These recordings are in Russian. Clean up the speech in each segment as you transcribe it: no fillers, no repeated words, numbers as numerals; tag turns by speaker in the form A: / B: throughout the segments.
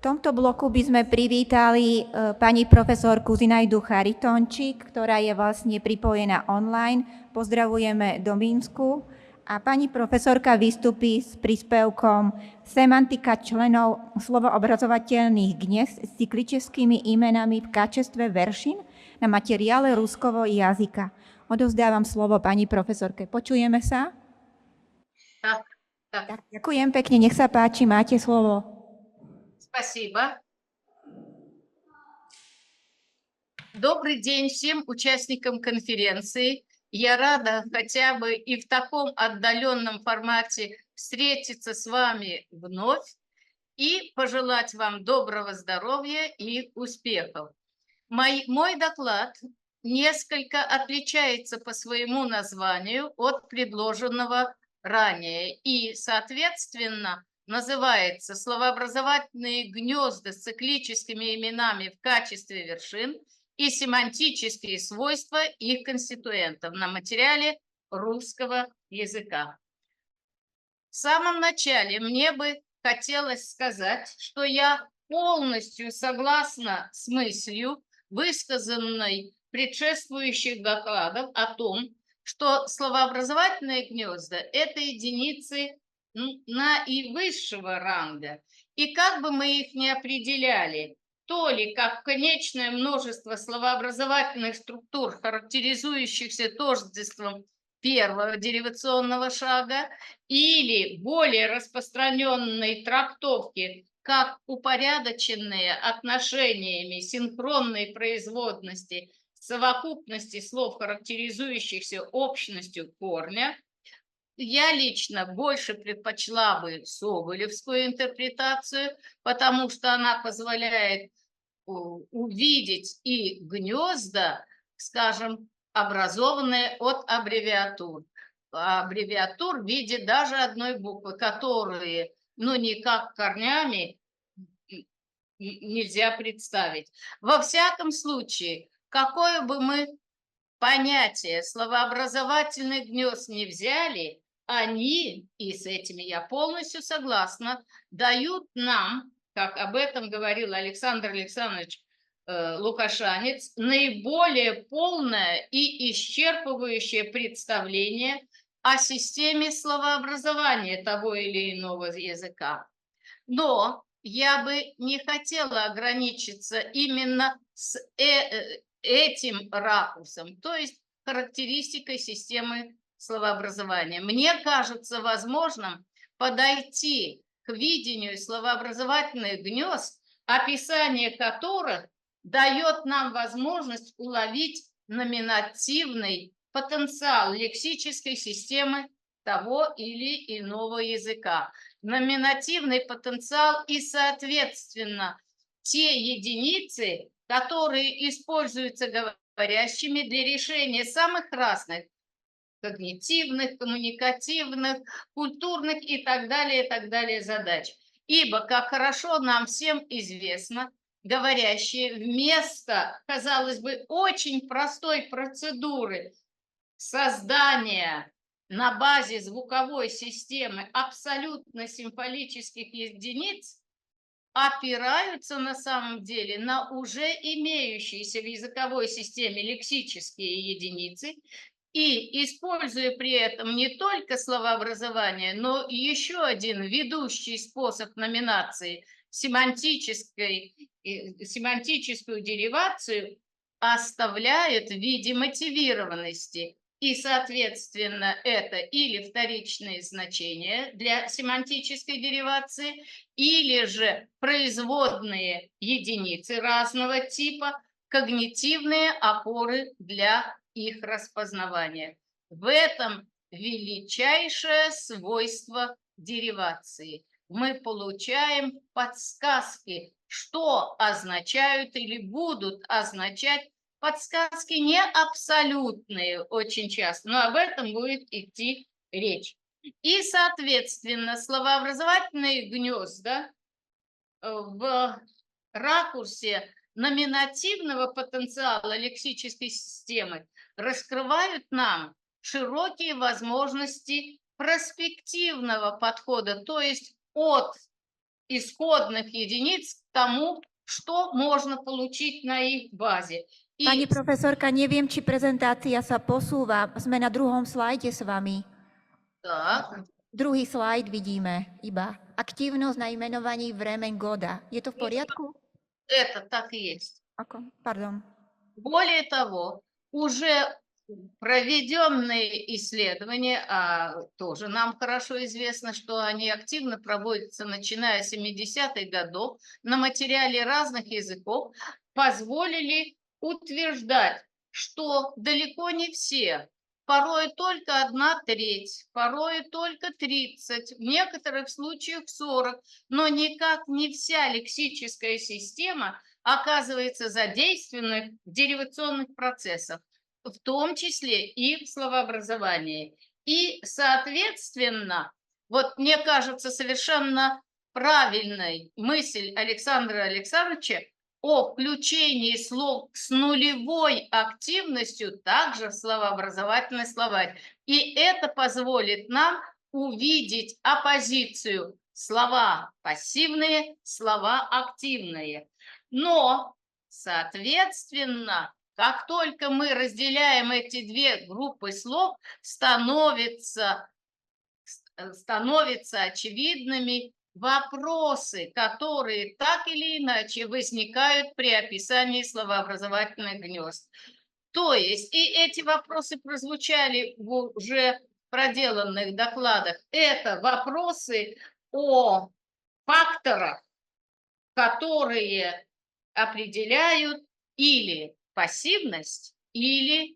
A: tomto bloku by sme privítali pani profesorku Zinajdu Charitončík, ktorá je vlastne pripojená online. Pozdravujeme do Minsku. A pani profesorka vystupí s príspevkom Semantika členov slovoobrazovateľných gniezd s cykličeskými imenami v kачестве veršín na materiále ruského jazyka. Odovzdávam slovo pani profesorke. Počujeme sa? Tak, ďakujem pekne, nech sa páči, máte slovo.
B: Спасибо. Добрый день всем участникам конференции. Я рада хотя бы и в таком отдаленном формате встретиться с вами вновь и пожелать вам доброго здоровья и успехов. Мой доклад несколько отличается по своему названию от предложенного ранее и, соответственно, называется «Словообразовательные гнезда с циклическими именами в качестве вершин и семантические свойства их конституентов» на материале русского языка. В самом начале мне бы хотелось сказать, что я полностью согласна с мыслью, высказанной в предшествующих докладах о том, что словообразовательные гнезда – это единицы наивысшего ранга. И как бы мы их ни определяли, то ли как конечное множество словообразовательных структур, характеризующихся тождеством первого деривационного шага, или более распространенной трактовки как упорядоченные отношениями синхронной производности совокупности слов, характеризующихся общностью корня, я лично больше предпочла бы соболевскую интерпретацию, потому что она позволяет увидеть и гнезда, скажем, образованные от аббревиатур. Аббревиатур в виде даже одной буквы, которые, никак корнями нельзя представить. Во всяком случае, какое бы мы понятие словообразовательных гнезд не взяли, они, и с этими я полностью согласна, дают нам, как об этом говорил Александр Александрович Лукашанец, наиболее полное и исчерпывающее представление о системе словообразования того или иного языка. Но я бы не хотела ограничиться именно с этим ракурсом, то есть характеристикой системы словообразования. Мне кажется возможным подойти к видению словообразовательных гнезд, описание которых дает нам возможность уловить номинативный потенциал лексической системы того или иного языка. Номинативный потенциал и, соответственно, те единицы, которые используются говорящими для решения самых разных когнитивных, коммуникативных, культурных и так далее задач. Ибо, как хорошо нам всем известно, говорящие вместо, казалось бы, очень простой процедуры создания на базе звуковой системы абсолютно символических единиц опираются на самом деле на уже имеющиеся в языковой системе лексические единицы и, используя при этом не только словообразование, но и еще один ведущий способ номинации семантическую деривацию, оставляют в виде мотивированности. И, соответственно, это или вторичные значения для семантической деривации, или же производные единицы разного типа, когнитивные опоры для их распознавания. В этом величайшее свойство деривации. Мы получаем подсказки, что означают или будут означать. Подсказки не абсолютные очень часто, но об этом будет идти речь. И, соответственно, словообразовательные гнезда в ракурсе номинативного потенциала лексической системы раскрывают нам широкие возможности проспективного подхода, то есть от исходных единиц к тому, что можно получить на их базе.
A: Pani
B: И
A: profesorka, neviem, či prezentácia sa posúva. Sme na druhom slajde s vami.
B: так,
A: Druhý slajd vidíme iba. Aktívnosť na imenovaní vremen года. Je to v poriadku?
B: это так и есть.
A: Ako? Pardon.
B: Более того, уже проведенные исследования, а тоже нам хорошо известно, что они активно проводятся, начиная с 70-х годов, на материале разных языков, позволили утверждать, что далеко не все, порой только 1/3, порой только 30, в некоторых случаях 40, но никак не вся лексическая система оказывается задействована в деривационных процессах, в том числе и в словообразовании. И, соответственно, вот мне кажется совершенно правильной мысль Александра Александровича о включении слов с нулевой активностью также в словообразовательный словарь. И это позволит нам увидеть оппозицию слова пассивные, слова активные. Но, соответственно, как только мы разделяем эти две группы слов, становятся очевидными вопросы, которые так или иначе возникают при описании словообразовательных гнезд. То есть, и эти вопросы прозвучали в уже проделанных докладах, это вопросы о факторах, которые определяют или пассивность, или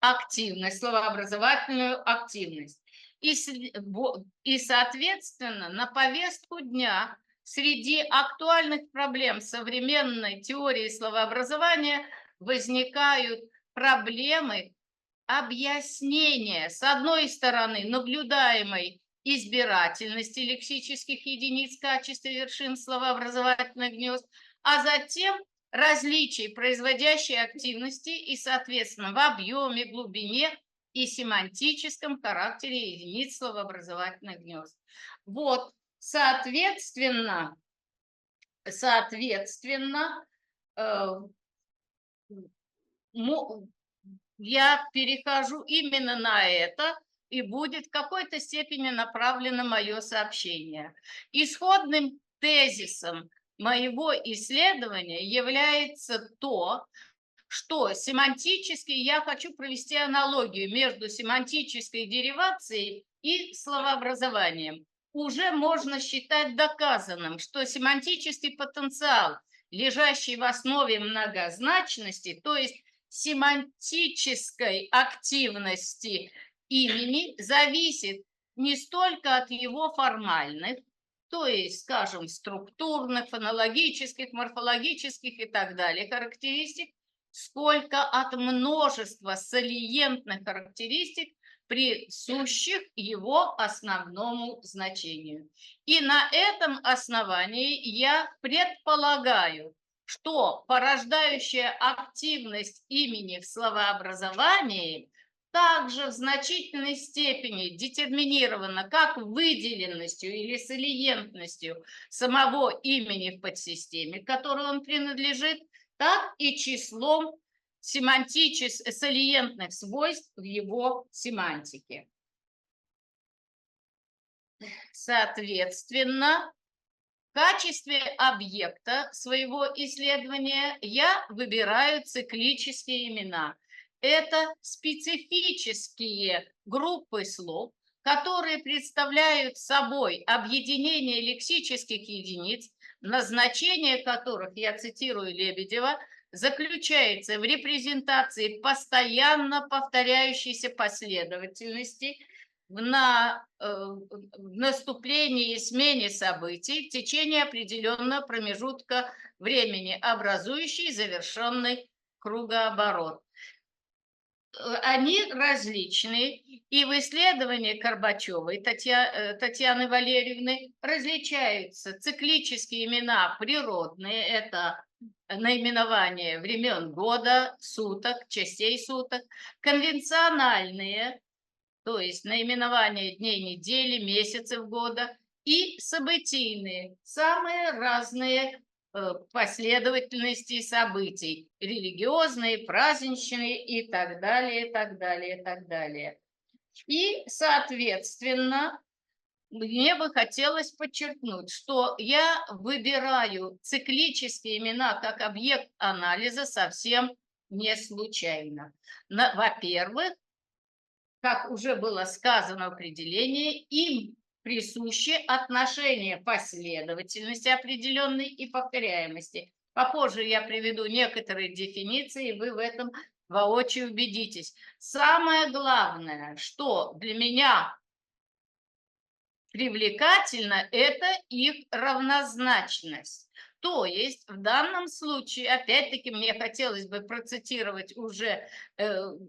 B: активность, словообразовательную активность. И, соответственно, на повестку дня среди актуальных проблем современной теории словообразования возникают проблемы объяснения, с одной стороны, наблюдаемой избирательности лексических единиц в качестве вершин словообразовательных гнезд, а затем различий производящей активности и, соответственно, в объеме, глубине и семантическом характере единиц словообразовательных гнезд. Вот, соответственно, я перехожу именно на это, и будет в какой-то степени направлено мое сообщение. Исходным тезисом моего исследования является то, что семантически я хочу провести аналогию между семантической деривацией и словообразованием. Уже можно считать доказанным, что семантический потенциал, лежащий в основе многозначности, то есть семантической активности имени, зависит не столько от его формальных, то есть, скажем, структурных, фонологических, морфологических и так далее характеристик, сколько от множества салиентных характеристик, присущих его основному значению. И на этом основании я предполагаю, что порождающая активность имени в словообразовании также в значительной степени детерминирована как выделенностью или салиентностью самого имени в подсистеме, к которой он принадлежит, так и числом салиентных свойств в его семантике. Соответственно, в качестве объекта своего исследования я выбираю циклические имена. Это специфические группы слов, которые представляют собой объединение лексических единиц, назначение которых, я цитирую Лебедева, заключается в репрезентации постоянно повторяющейся последовательности в наступлении и смене событий в течение определенного промежутка времени, образующий завершенный кругооборот. Они различны, и в исследовании Горбачевой Татьяны Валерьевны различаются циклические имена природные, это наименование времен года, суток, частей суток, конвенциональные, то есть наименование дней недели, месяцев года, и событийные, самые разные последовательности событий, религиозные, праздничные и так далее, и так далее, и так далее. И, соответственно, мне бы хотелось подчеркнуть, что я выбираю циклические имена как объект анализа совсем не случайно. Во-первых, как уже было сказано в определении, им присуще отношение последовательности определенной и повторяемости. Попозже я приведу некоторые дефиниции, и вы в этом воочию убедитесь. Самое главное, что для меня привлекательно, это их равнозначность. То есть в данном случае, опять-таки, мне хотелось бы процитировать уже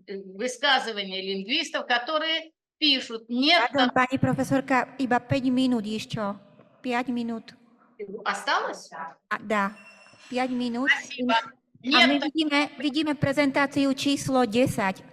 B: высказывания лингвистов, которые пишут, нет
A: Pardon, pani profesorka, iba 5 minút ešte. 5 minút.
B: осталось?
A: Dá. 5 minút.
B: Спасибо.
A: A my
B: Нет,
A: vidíme prezentáciu číslo 10.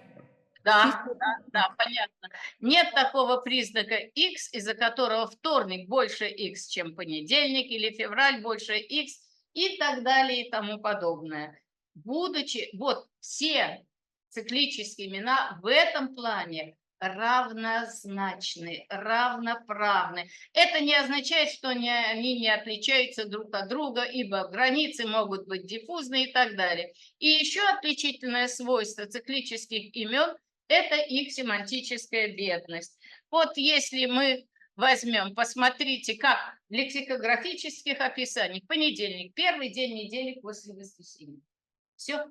B: да, да, понятно. Нет такого признака X, из-за которого вторник больше X, чем понедельник, или февраль больше X, и так далее, и тому подобное. Будучи, вот все циклические имена в этом плане равнозначны, равноправны. Это не означает, что они не отличаются друг от друга, ибо границы могут быть диффузны и так далее. И еще отличительное свойство циклических имен – это их семантическая бедность. Вот если мы возьмем, посмотрите, как в лексикографических описаниях понедельник, первый день недели после воскресенья. Все.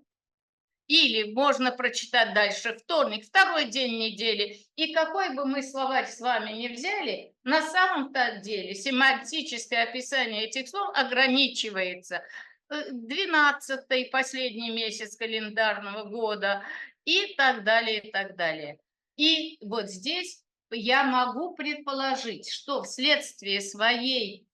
B: Или можно прочитать дальше вторник, второй день недели. И какой бы мы словарь с вами ни взяли, на самом-то деле семантическое описание этих слов ограничивается 12-й последний месяц календарного года и так далее, и так далее. И вот здесь я могу предположить, что вследствие своей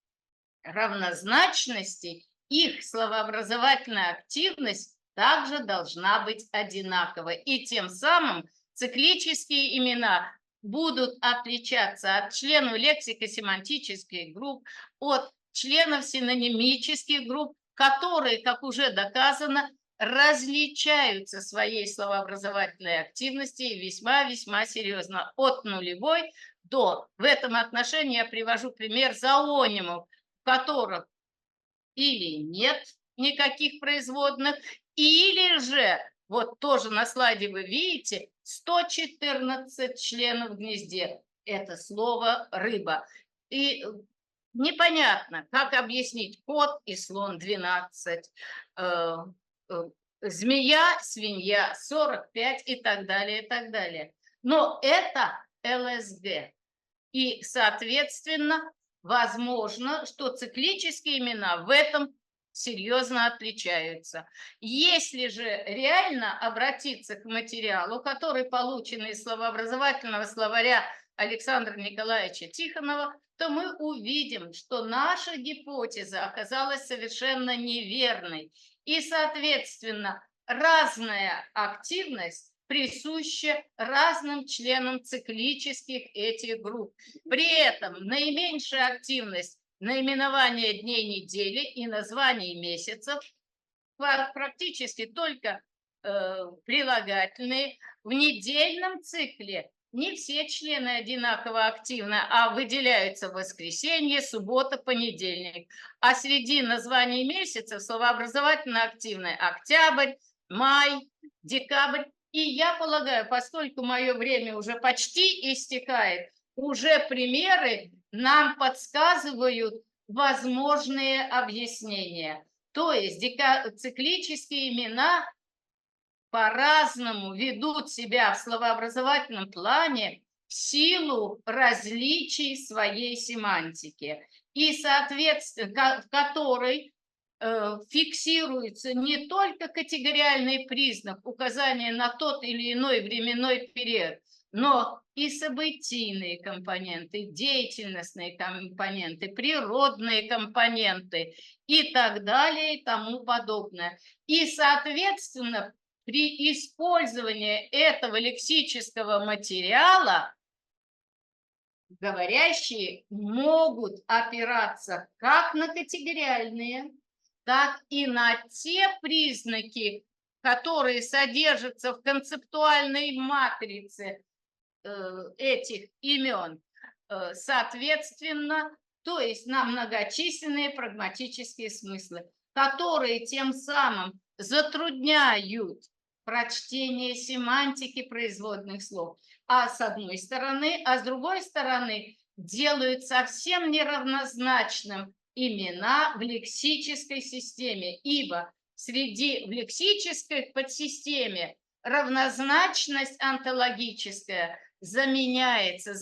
B: равнозначности их словообразовательная активность также должна быть одинаковой. И тем самым циклические имена будут отличаться от членов лексико-семантических групп, от членов синонимических групп, которые, как уже доказано, различаются своей словообразовательной активностью весьма-весьма серьезно, от нулевой до. В этом отношении я привожу пример зоонимов, в которых или нет никаких производных, или же, вот тоже на слайде вы видите, 114 членов в гнезде. Это слово «рыба». И непонятно, как объяснить кот и слон 12, змея, свинья 45 и так далее, и так далее. Но это ЛСГ. И, соответственно, возможно, что циклические имена в этом серьезно отличаются. Если же реально обратиться к материалу, который получен из словообразовательного словаря Александра Николаевича Тихонова, то мы увидим, что наша гипотеза оказалась совершенно неверной. И, соответственно, разная активность присуща разным членам циклических этих групп. При этом наименьшая активность наименования дней недели и названий месяцев, практически только прилагательные. В недельном цикле не все члены одинаково активны, а выделяются воскресенье, суббота, понедельник. А среди названий месяцев словообразовательно активны октябрь, май, декабрь. И я полагаю, поскольку мое время уже почти истекает, уже примеры нам подсказывают возможные объяснения. То есть циклические имена по-разному ведут себя в словообразовательном плане в силу различий своей семантики, и, соответственно, в которой фиксируется не только категориальный признак указания на тот или иной временной период, но и событийные компоненты, деятельностные компоненты, природные компоненты и так далее и тому подобное. И, соответственно, при использовании этого лексического материала говорящие могут опираться как на категориальные, так и на те признаки, которые содержатся в концептуальной матрице этих имен, соответственно, то есть на многочисленные прагматические смыслы, которые тем самым затрудняют прочтение семантики производных слов, с одной стороны, а с другой стороны делают совсем неравнозначным имена в лексической системе, ибо в лексической подсистеме равнозначность онтологическая заменяется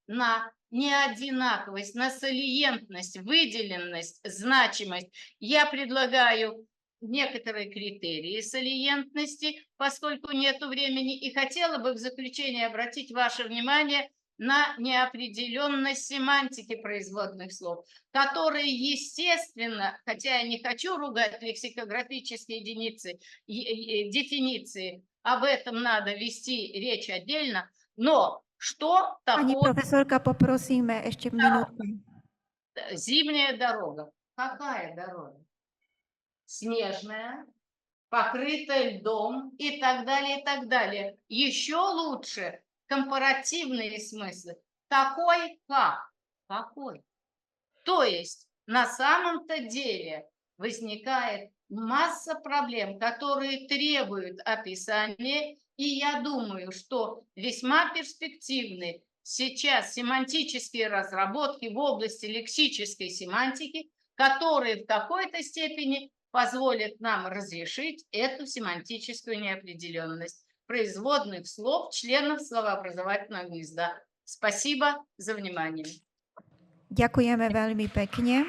B: на неодинаковость, на салиентность, выделенность, значимость. Я предлагаю некоторые критерии салиентности, поскольку нет времени, и хотела бы в заключение обратить ваше внимание на неопределенность семантики производных слов, которые, естественно, хотя я не хочу ругать лексикографические дефиниции, об этом надо вести речь отдельно, но что
A: Pani
B: такое
A: profesorka, poprosíme ešte minútku.
B: зимняя дорога? Какая дорога? Снежная, покрытая льдом и так далее, и так далее. Еще лучше компаративные смыслы. Такой как? Какой? То есть на самом-то деле возникает масса проблем, которые требуют описания, и я думаю, что весьма перспективны сейчас семантические разработки в области лексической семантики, которые в какой-то степени позволят нам разрешить эту семантическую неопределенность производных слов членов словообразовательного гнезда. Спасибо за внимание.
A: Ďakujeme veľmi pekne.